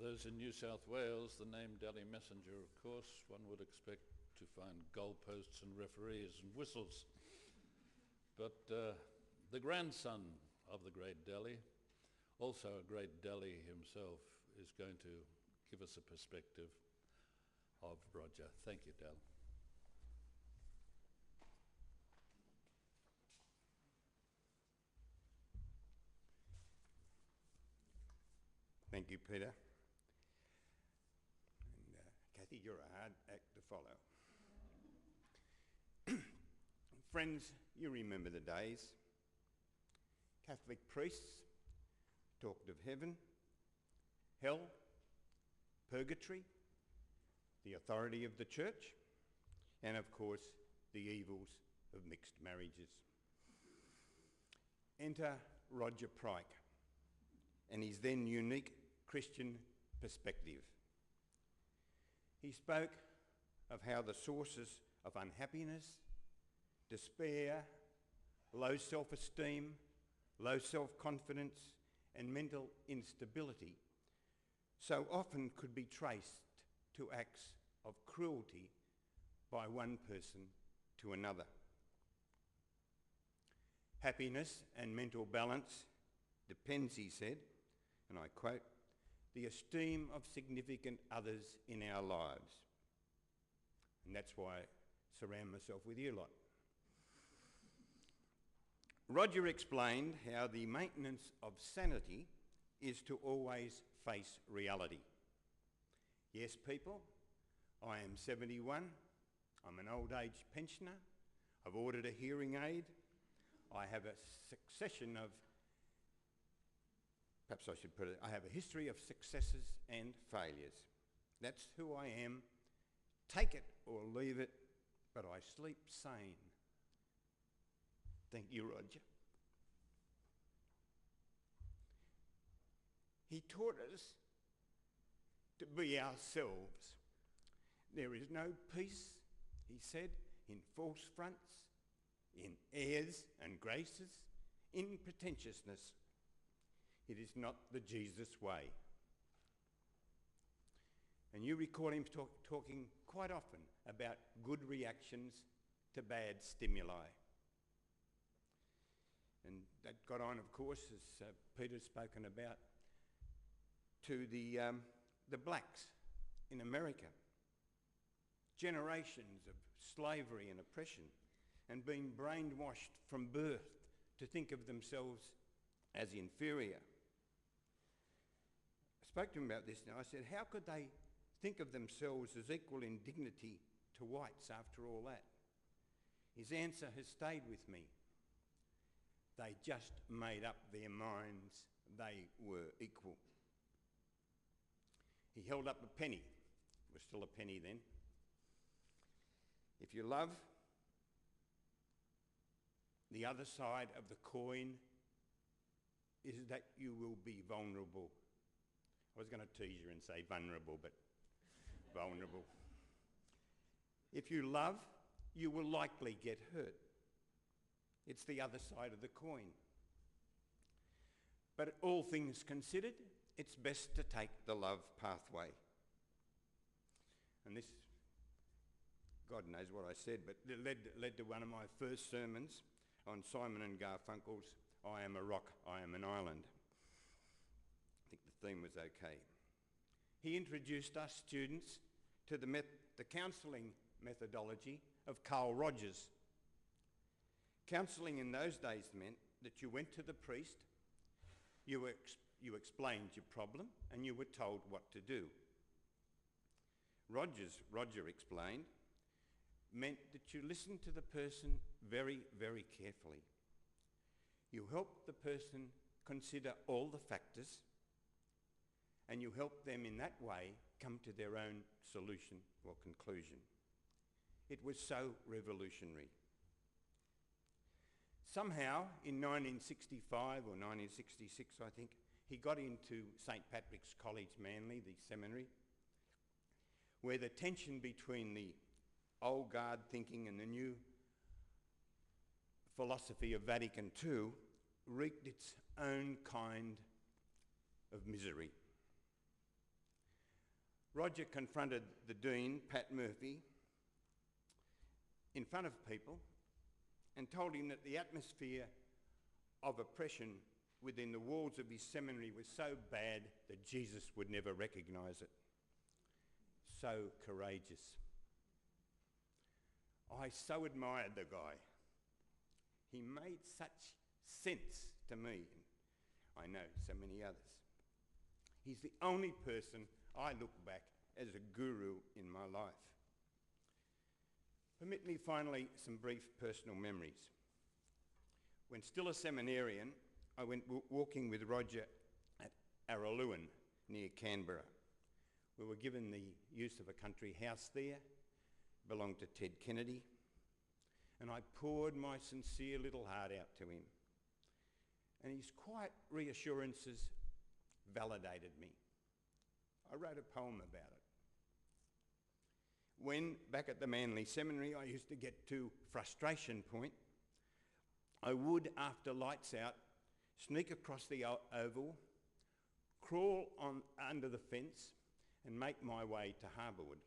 those in New South Wales, the name Daily Messenger, of course, one would expect to find goalposts and referees and whistles. But the grandson of the great Daly, also a great Daly himself, is going to give us a perspective of Roger. Thank you, Dal. Thank you, Peter. And Kathy, you're a hard act to follow. Friends, you remember the days. Catholic priests talked of heaven, hell, purgatory, the authority of the church, and of course, the evils of mixed marriages. Enter Roger Pryke and his then unique Christian perspective. He spoke of how the sources of unhappiness, despair, low self-esteem, low self-confidence, and mental instability so often could be traced to acts of cruelty by one person to another. Happiness and mental balance depends, he said, and I quote, the esteem of significant others in our lives. And that's why I surround myself with you lot. Roger explained how the maintenance of sanity is to always face reality. Yes, people, I am 71. I'm an old age pensioner. I've ordered a hearing aid. I have a succession of, perhaps I should put it, I have a history of successes and failures. That's who I am. Take it or leave it, but I sleep sane. Thank you, Roger. He taught us to be ourselves. There is no peace, he said, in false fronts, in airs and graces, in pretentiousness. It is not the Jesus way. And you recall him talking quite often about good reactions to bad stimuli. And that got on, of course, as Peter's spoken about, to the blacks in America. Generations of slavery and oppression and being brainwashed from birth to think of themselves as inferior. I spoke to him about this now. I said, how could they think of themselves as equal in dignity to whites after all that? His answer has stayed with me. They just made up their minds they were equal. He held up a penny. It was still a penny then. If you love, the other side of the coin is that you will be vulnerable. I was going to tease you and say vulnerable, but vulnerable. If you love, you will likely get hurt. It's the other side of the coin. But all things considered, it's best to take the love pathway. And this, God knows what I said, but it led to one of my first sermons on Simon and Garfunkel's I Am a Rock, I Am an Island. I think the theme was okay. He introduced us students to the counselling methodology of Carl Rogers. Counselling in those days meant that you went to the priest, you explained your problem, and you were told what to do. Roger explained, meant that you listened to the person very, very carefully. You help the person consider all the factors, and you help them in that way come to their own solution or conclusion. It was so revolutionary. Somehow, in 1965 or 1966, I think, he got into St Patrick's College, Manly, the seminary, where the tension between the old guard thinking and the new philosophy of Vatican II wreaked its own kind of misery. Roger confronted the Dean, Pat Murphy, in front of people and told him that the atmosphere of oppression within the walls of his seminary was so bad that Jesus would never recognise it. So courageous. I so admired the guy. He made such sense to me, and I know so many others. He's the only person I look back as a guru in my life. Permit me finally some brief personal memories. When still a seminarian, I went walking with Roger at Araluen near Canberra. We were given the use of a country house there, belonged to Ted Kennedy, and I poured my sincere little heart out to him. And his quiet reassurances validated me. I wrote a poem about it. When, back at the Manly Seminary, I used to get to frustration point, I would, after lights out, sneak across the oval, crawl on under the fence, and make my way to Harbourwood.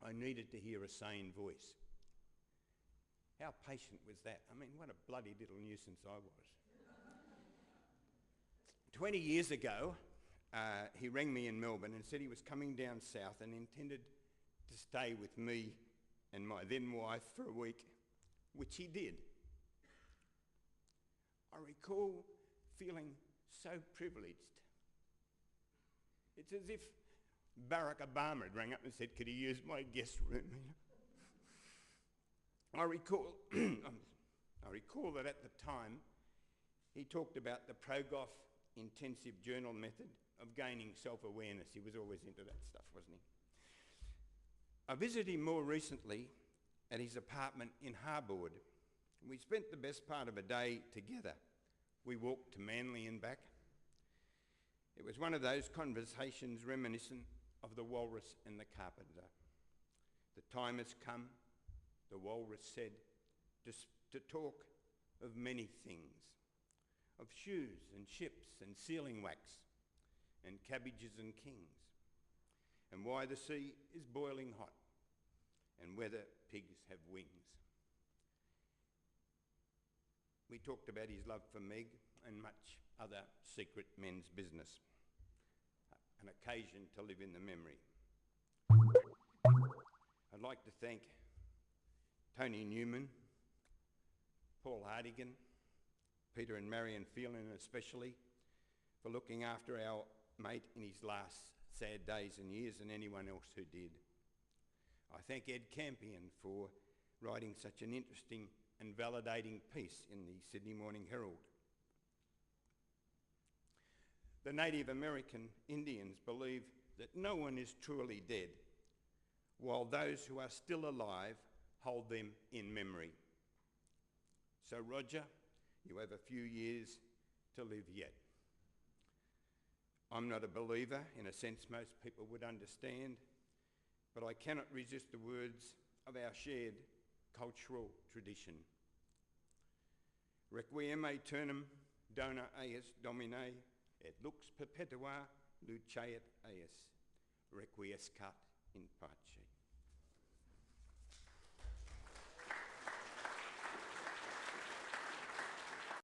I needed to hear a sane voice. How patient was that? I mean, what a bloody little nuisance I was. 20 years ago, he rang me in Melbourne and said he was coming down south and intended to stay with me and my then wife for a week, which he did. I recall feeling so privileged. It's as if Barack Obama had rang up and said, could he use my guest room? I recall that at the time he talked about the Progoff intensive journal method of gaining self-awareness. He was always into that stuff, wasn't he? I visited him more recently at his apartment in Harbourwood. We spent the best part of a day together. We walked to Manly and back. It was one of those conversations reminiscent of the walrus and the carpenter. The time has come, the walrus said, to talk of many things, of shoes and ships and sealing wax and cabbages and kings, and why the sea is boiling hot and whether pigs have wings. We talked about his love for Meg and much other secret men's business, an occasion to live in the memory. I'd like to thank Tony Newman, Paul Hardigan, Peter and Marion Phelan especially, for looking after our mate in his last sad days and years, and anyone else who did. I thank Ed Campion for writing such an interesting and validating piece in the Sydney Morning Herald. The Native American Indians believe that no one is truly dead, while those who are still alive hold them in memory. So Roger, you have a few years to live yet. I'm not a believer, in a sense most people would understand, but I cannot resist the words of our shared cultural tradition. Requiem aeternum dona eis Domine, et lux perpetua luceat eis, requiescat in pace.